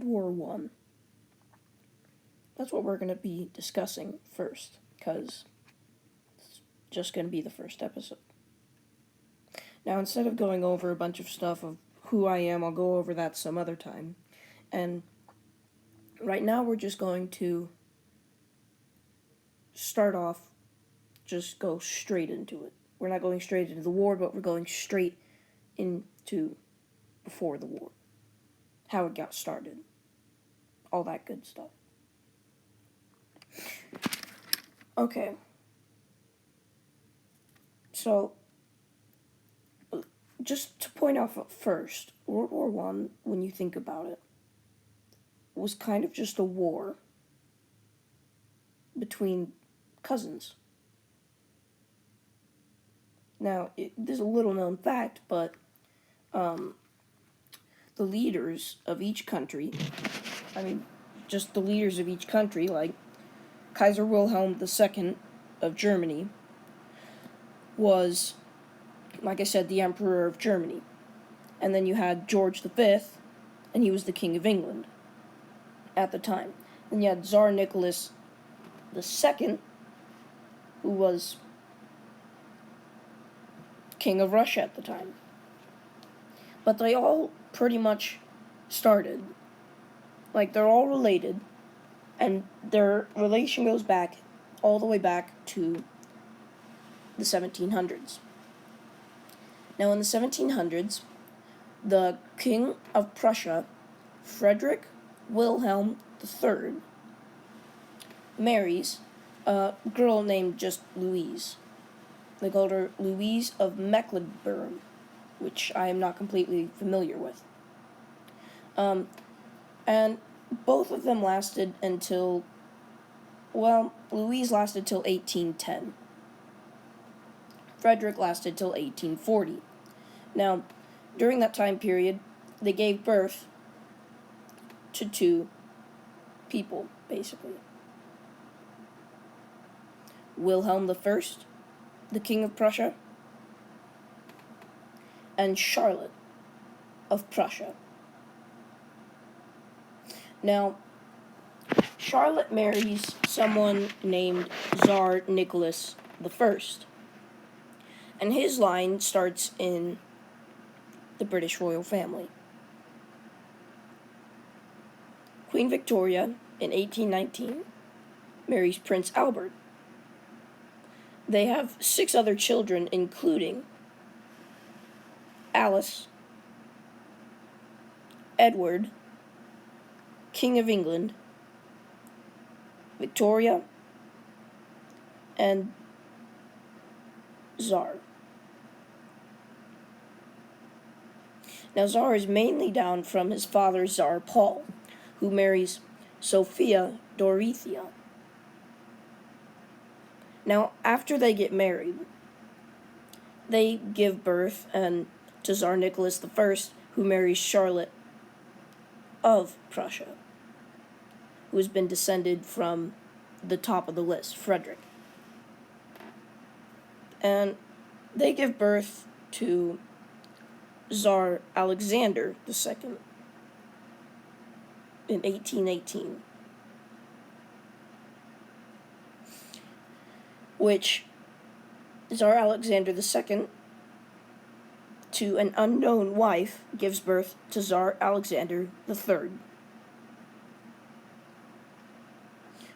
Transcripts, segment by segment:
World War One. That's what we're going to be discussing first, because it's just going to be the first episode. Now, instead of going over a bunch of stuff of who I am, I'll go over that some other time. And right now, we're just going to start off, just go straight into it. We're not going straight into the war, but we're going straight into before the war. How it got started. All that good stuff. Okay. So, just to point out first, World War One, when you think about it, was kind of just a war between cousins. Now, there's a little known fact, but the leaders of each country, just the leaders of each country, like Kaiser Wilhelm II of Germany, was, like I said, the Emperor of Germany. And then you had George V, and he was the King of England at the time. And you had Tsar Nicholas II, who was King of Russia at the time. But they all pretty much started, like, they're all related, and their relation goes back, all the way back to the 1700s. Now, in the 1700s, the King of Prussia, Frederick Wilhelm III, marries a girl named just Louise. They called her Louise of Mecklenburg, which I am not completely familiar with. And both of them lasted until, Louise lasted till 1810. Frederick lasted till 1840. Now, during that time period, they gave birth to two people, basically. Wilhelm I, the King of Prussia, and Charlotte of Prussia. Now, Charlotte marries someone named Tsar Nicholas I, and his line starts in the British royal family. Queen Victoria, in 1819, marries Prince Albert. They have 6 other children, including Alice, Edward, King of England, Victoria, and Tsar. Now, Tsar is mainly down from his father, Tsar Paul, who marries Sophia Dorothea. Now, after they get married, they give birth to Tsar Nicholas I, who marries Charlotte of Prussia, who has been descended from the top of the list, Frederick. And they give birth to Tsar Alexander II in 1818, which Tsar Alexander II, to an unknown wife, gives birth to Tsar Alexander III,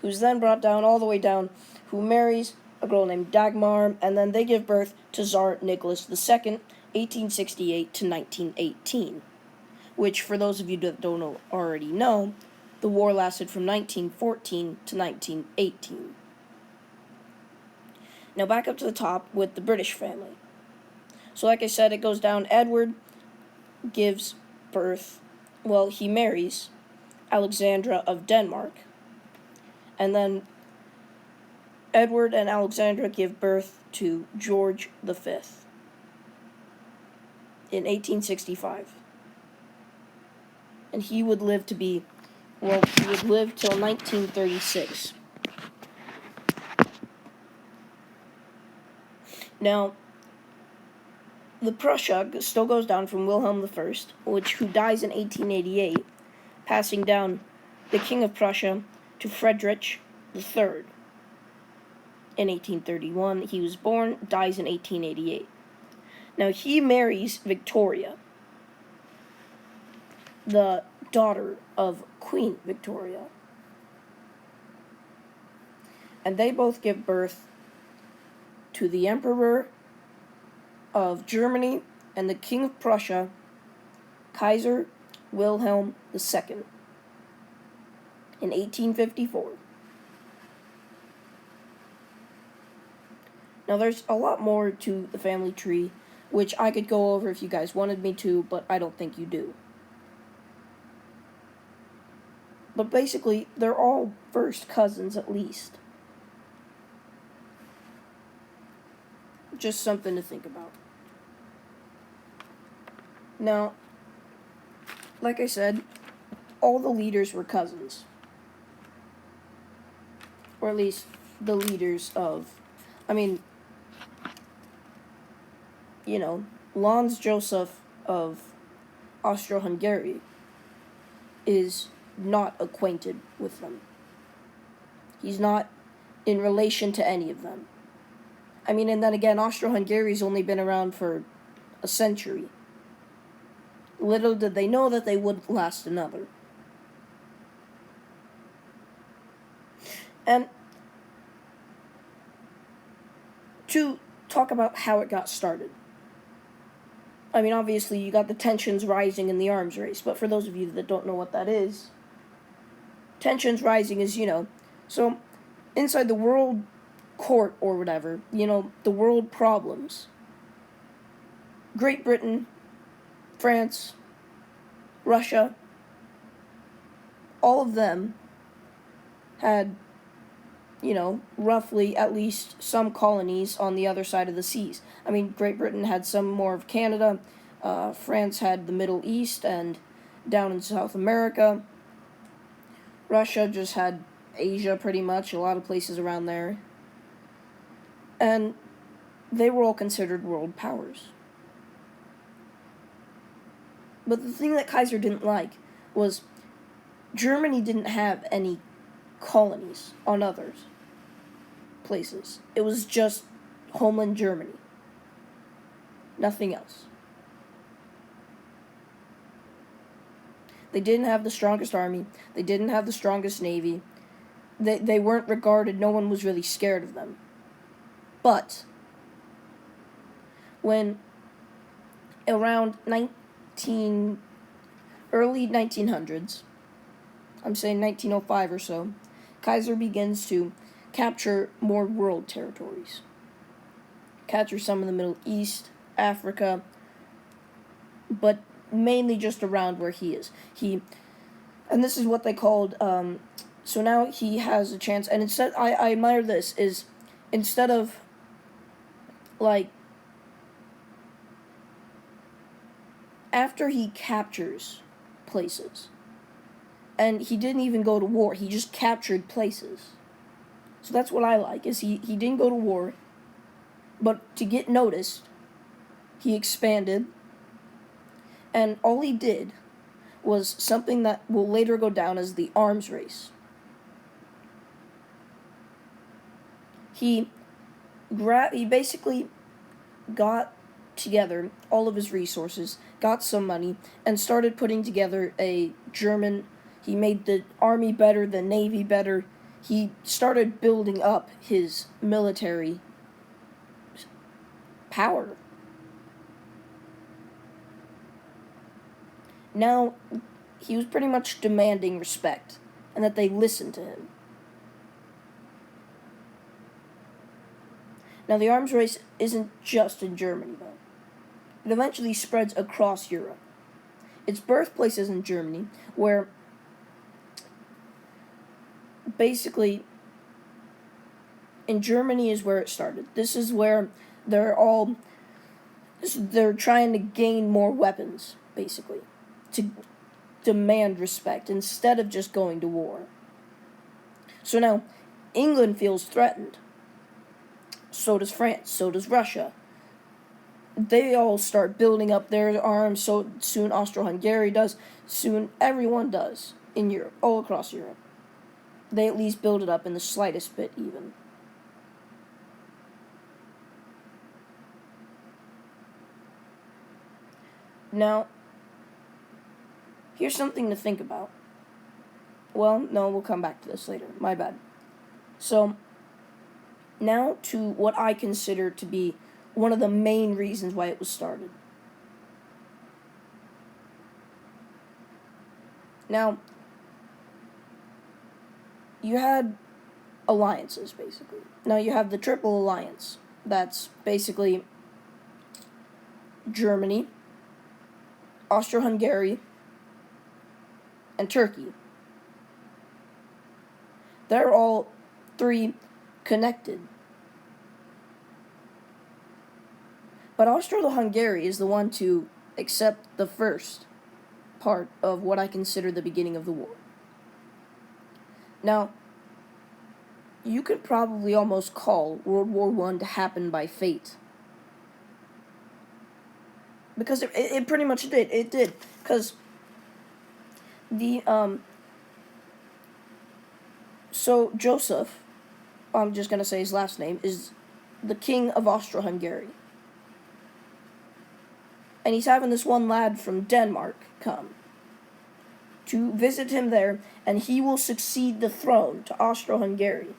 who's then brought down all the way down, who marries a girl named Dagmar, and then they give birth to Tsar Nicholas II, 1868 to 1918, which, for those of you that don't already know, the war lasted from 1914 to 1918. Now back up to the top with the British family. So like I said, it goes down. Edward gives birth, he marries Alexandra of Denmark, and then Edward and Alexandra give birth to George V in 1865. And he would live till 1936. Now, the Prussia still goes down from Wilhelm I, who dies in 1888, passing down the King of Prussia to Frederick III. In 1831, he was born, dies in 1888. Now, he marries Victoria, the daughter of Queen Victoria. And they both give birth to the Emperor of Germany and the King of Prussia, Kaiser Wilhelm II, in 1854. Now, there's a lot more to the family tree, which I could go over if you guys wanted me to, but I don't think you do. But basically, they're all first cousins at least. Just something to think about. Now, like I said, all the leaders were cousins. Or at least the leaders of, Franz Joseph of Austro-Hungary is not acquainted with them. He's not in relation to any of them. And then again, Austro-Hungary's only been around for a century. Little did they know that they wouldn't last another. And to talk about how it got started. Obviously, you got the tensions rising in the arms race, but for those of you that don't know what that is, tensions rising is, so inside the world court or whatever, the world problems. Great Britain, France, Russia, all of them had, roughly at least some colonies on the other side of the seas. Great Britain had some more of Canada, France had the Middle East and down in South America. Russia just had Asia pretty much, a lot of places around there. And they were all considered world powers. But the thing that Kaiser didn't like was Germany didn't have any colonies on others places. It was just homeland Germany. Nothing else. They didn't have the strongest army. They didn't have the strongest navy. They weren't regarded, no one was really scared of them. But when around early 1900s, I'm saying 1905 or so, Kaiser begins to capture more world territories. Capture some of the Middle East, Africa, but mainly just around where he is. And this is what they called, so now he has a chance, and instead, I admire this, is instead of, after he captures places, and he didn't even go to war, he just captured places. So that's what I like, is he didn't go to war, but to get noticed, he expanded, and all he did was something that will later go down as the arms race. He basically got together all of his resources, got some money, and started putting together he made the army better, the navy better. He started building up his military power. Now, he was pretty much demanding respect, and that they listened to him. Now, the arms race isn't just in Germany, though. It eventually spreads across Europe. Its birthplace is in Germany, where basically in Germany is where it started. This is where they're trying to gain more weapons, basically, to demand respect instead of just going to war. So now, England feels threatened. So does France, so does Russia. they all start building up their arms. So soon Austro-Hungary does. Soon everyone does in Europe, all across Europe. They at least build it up in the slightest bit, even. Now, here's something to think about. Well, no, we'll come back to this later. My bad. So, now to what I consider to be one of the main reasons why it was started. Now, you had alliances, basically. Now, you have the Triple Alliance. That's basically Germany, Austro-Hungary, and Turkey. They're all three connected. But Austro-Hungary is the one to accept the first part of what I consider the beginning of the war. Now, you could probably almost call World War I to happen by fate. Because it pretty much did. It did. Because so Joseph, I'm just going to say his last name, is the king of Austro-Hungary. And he's having this one lad from Denmark come to visit him there, and he will succeed the throne to Austro-Hungary.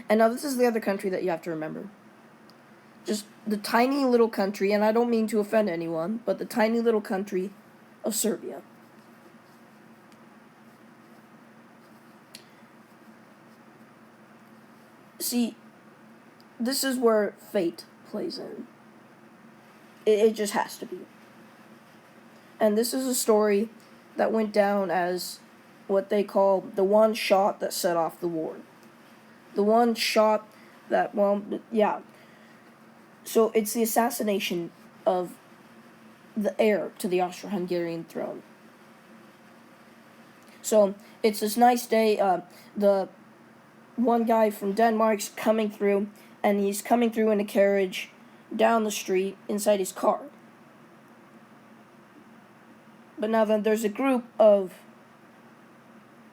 And now this is the other country that you have to remember. Just the tiny little country, and I don't mean to offend anyone, but the tiny little country of Serbia. See, this is where fate plays in. It just has to be. And this is a story that went down as what they call the one shot that set off the war. The one shot that, well, yeah. So it's the assassination of the heir to the Austro-Hungarian throne. So it's this nice day. The one guy from Denmark's coming through, and he's coming through in a carriage down the street inside his car. But now then, there's a group of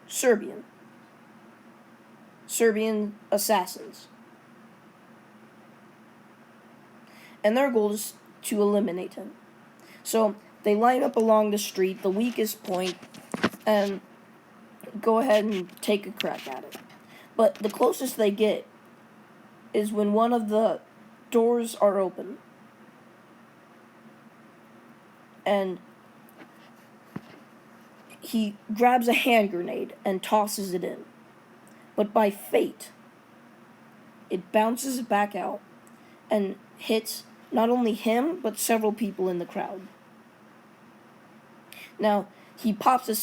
Serbian assassins. And their goal is to eliminate him. So they line up along the street, the weakest point, and go ahead and take a crack at it. But the closest they get is when one of the doors are open. And he grabs a hand grenade and tosses it in. But by fate, it bounces back out and hits not only him, but several people in the crowd. Now, he pops a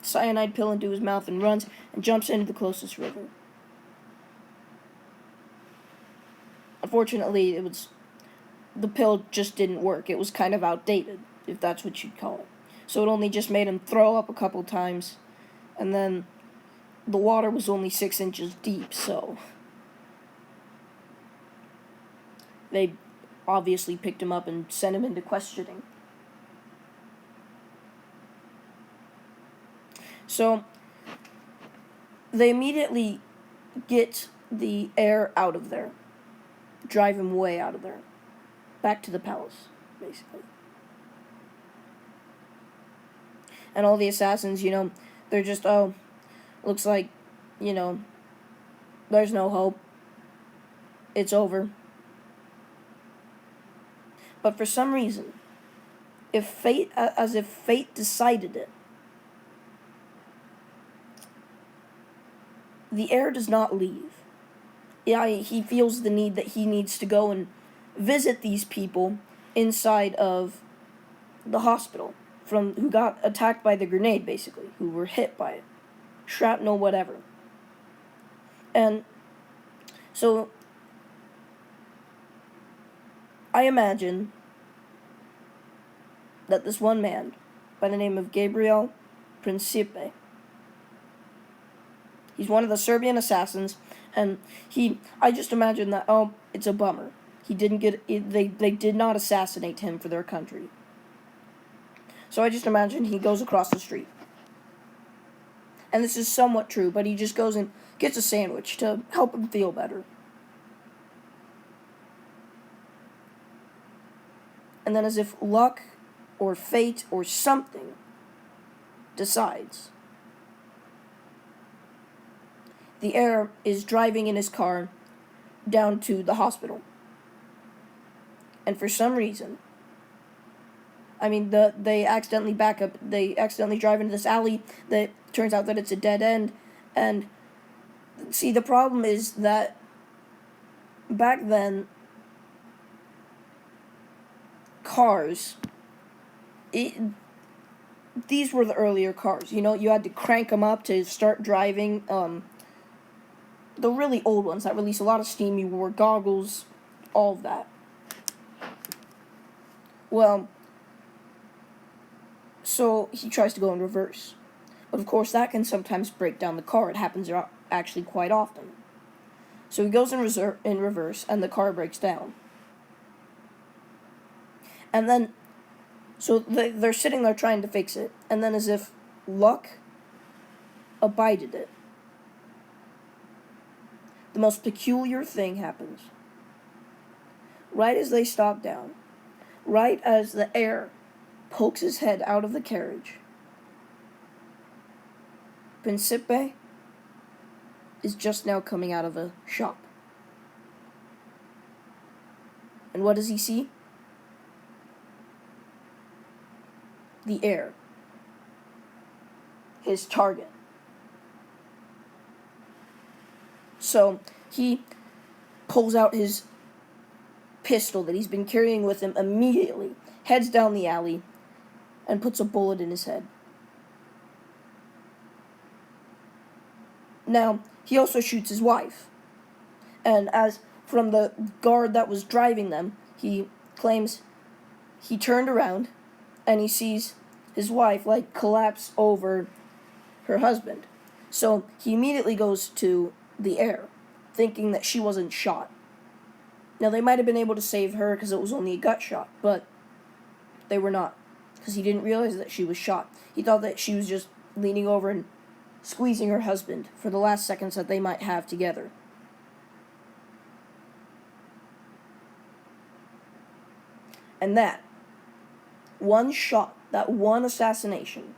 cyanide pill into his mouth and runs and jumps into the closest river. Unfortunately, the pill just didn't work. It was kind of outdated, if that's what you'd call it. So it only just made him throw up a couple times, and then the water was only 6 inches deep, so they obviously picked him up and sent him into questioning. So they immediately get the heir out of there, drive him way out of there, back to the palace, basically. And all the assassins, they're just, looks like, there's no hope. It's over. But for some reason, as if fate decided it, the heir does not leave. Yeah, he feels the need that he needs to go and visit these people inside of the hospital who got attacked by the grenade, basically, who were hit by it. Shrapnel, whatever. And so I imagine that this one man by the name of Gabriel Principe, he's one of the Serbian assassins, And I just imagine that, oh, it's a bummer. He didn't get it, they did not assassinate him for their country. So I just imagine he goes across the street. And this is somewhat true, but he just goes and gets a sandwich to help him feel better. And then, as if luck or fate or something decides, the heir is driving in his car down to the hospital. And for some reason, they accidentally back up, they accidentally drive into this alley that turns out that it's a dead end. And see, the problem is that back then, cars, these were the earlier cars. You had to crank them up to start driving. The really old ones that release a lot of steam, you wore goggles, all of that. Well, so he tries to go in reverse. But of course, that can sometimes break down the car. It happens actually quite often. So he goes in reverse, and the car breaks down. And then, so they're sitting there trying to fix it. And then, as if luck abided it, the most peculiar thing happens. Right as they stop down, right as the heir pokes his head out of the carriage, Principe is just now coming out of a shop. And what does he see? The heir. His target. So he pulls out his pistol that he's been carrying with him immediately, heads down the alley, and puts a bullet in his head. Now, he also shoots his wife. And as from the guard that was driving them, he claims he turned around and he sees his wife, collapse over her husband. So he immediately goes to the heir, thinking that she wasn't shot. Now, they might have been able to save her because it was only a gut shot, but they were not, because he didn't realize that she was shot. He thought that she was just leaning over and squeezing her husband for the last seconds that they might have together. And that one shot, that one assassination,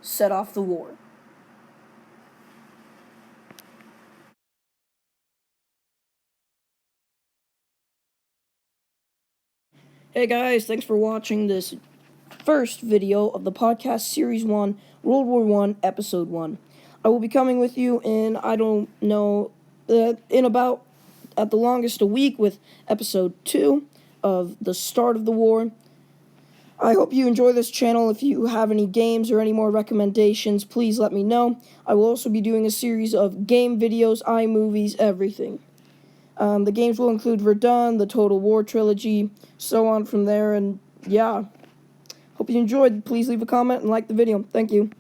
set off the war. Hey guys, thanks for watching this first video of the podcast Series 1, World War 1, Episode 1. I will be coming with you in, I don't know, in about, at the longest, a week with Episode 2 of the start of the war. I hope you enjoy this channel. If you have any games or any more recommendations, please let me know. I will also be doing a series of game videos, iMovies, everything. The games will include Verdun, the Total War trilogy, so on from there, and yeah. Hope you enjoyed. Please leave a comment and like the video. Thank you.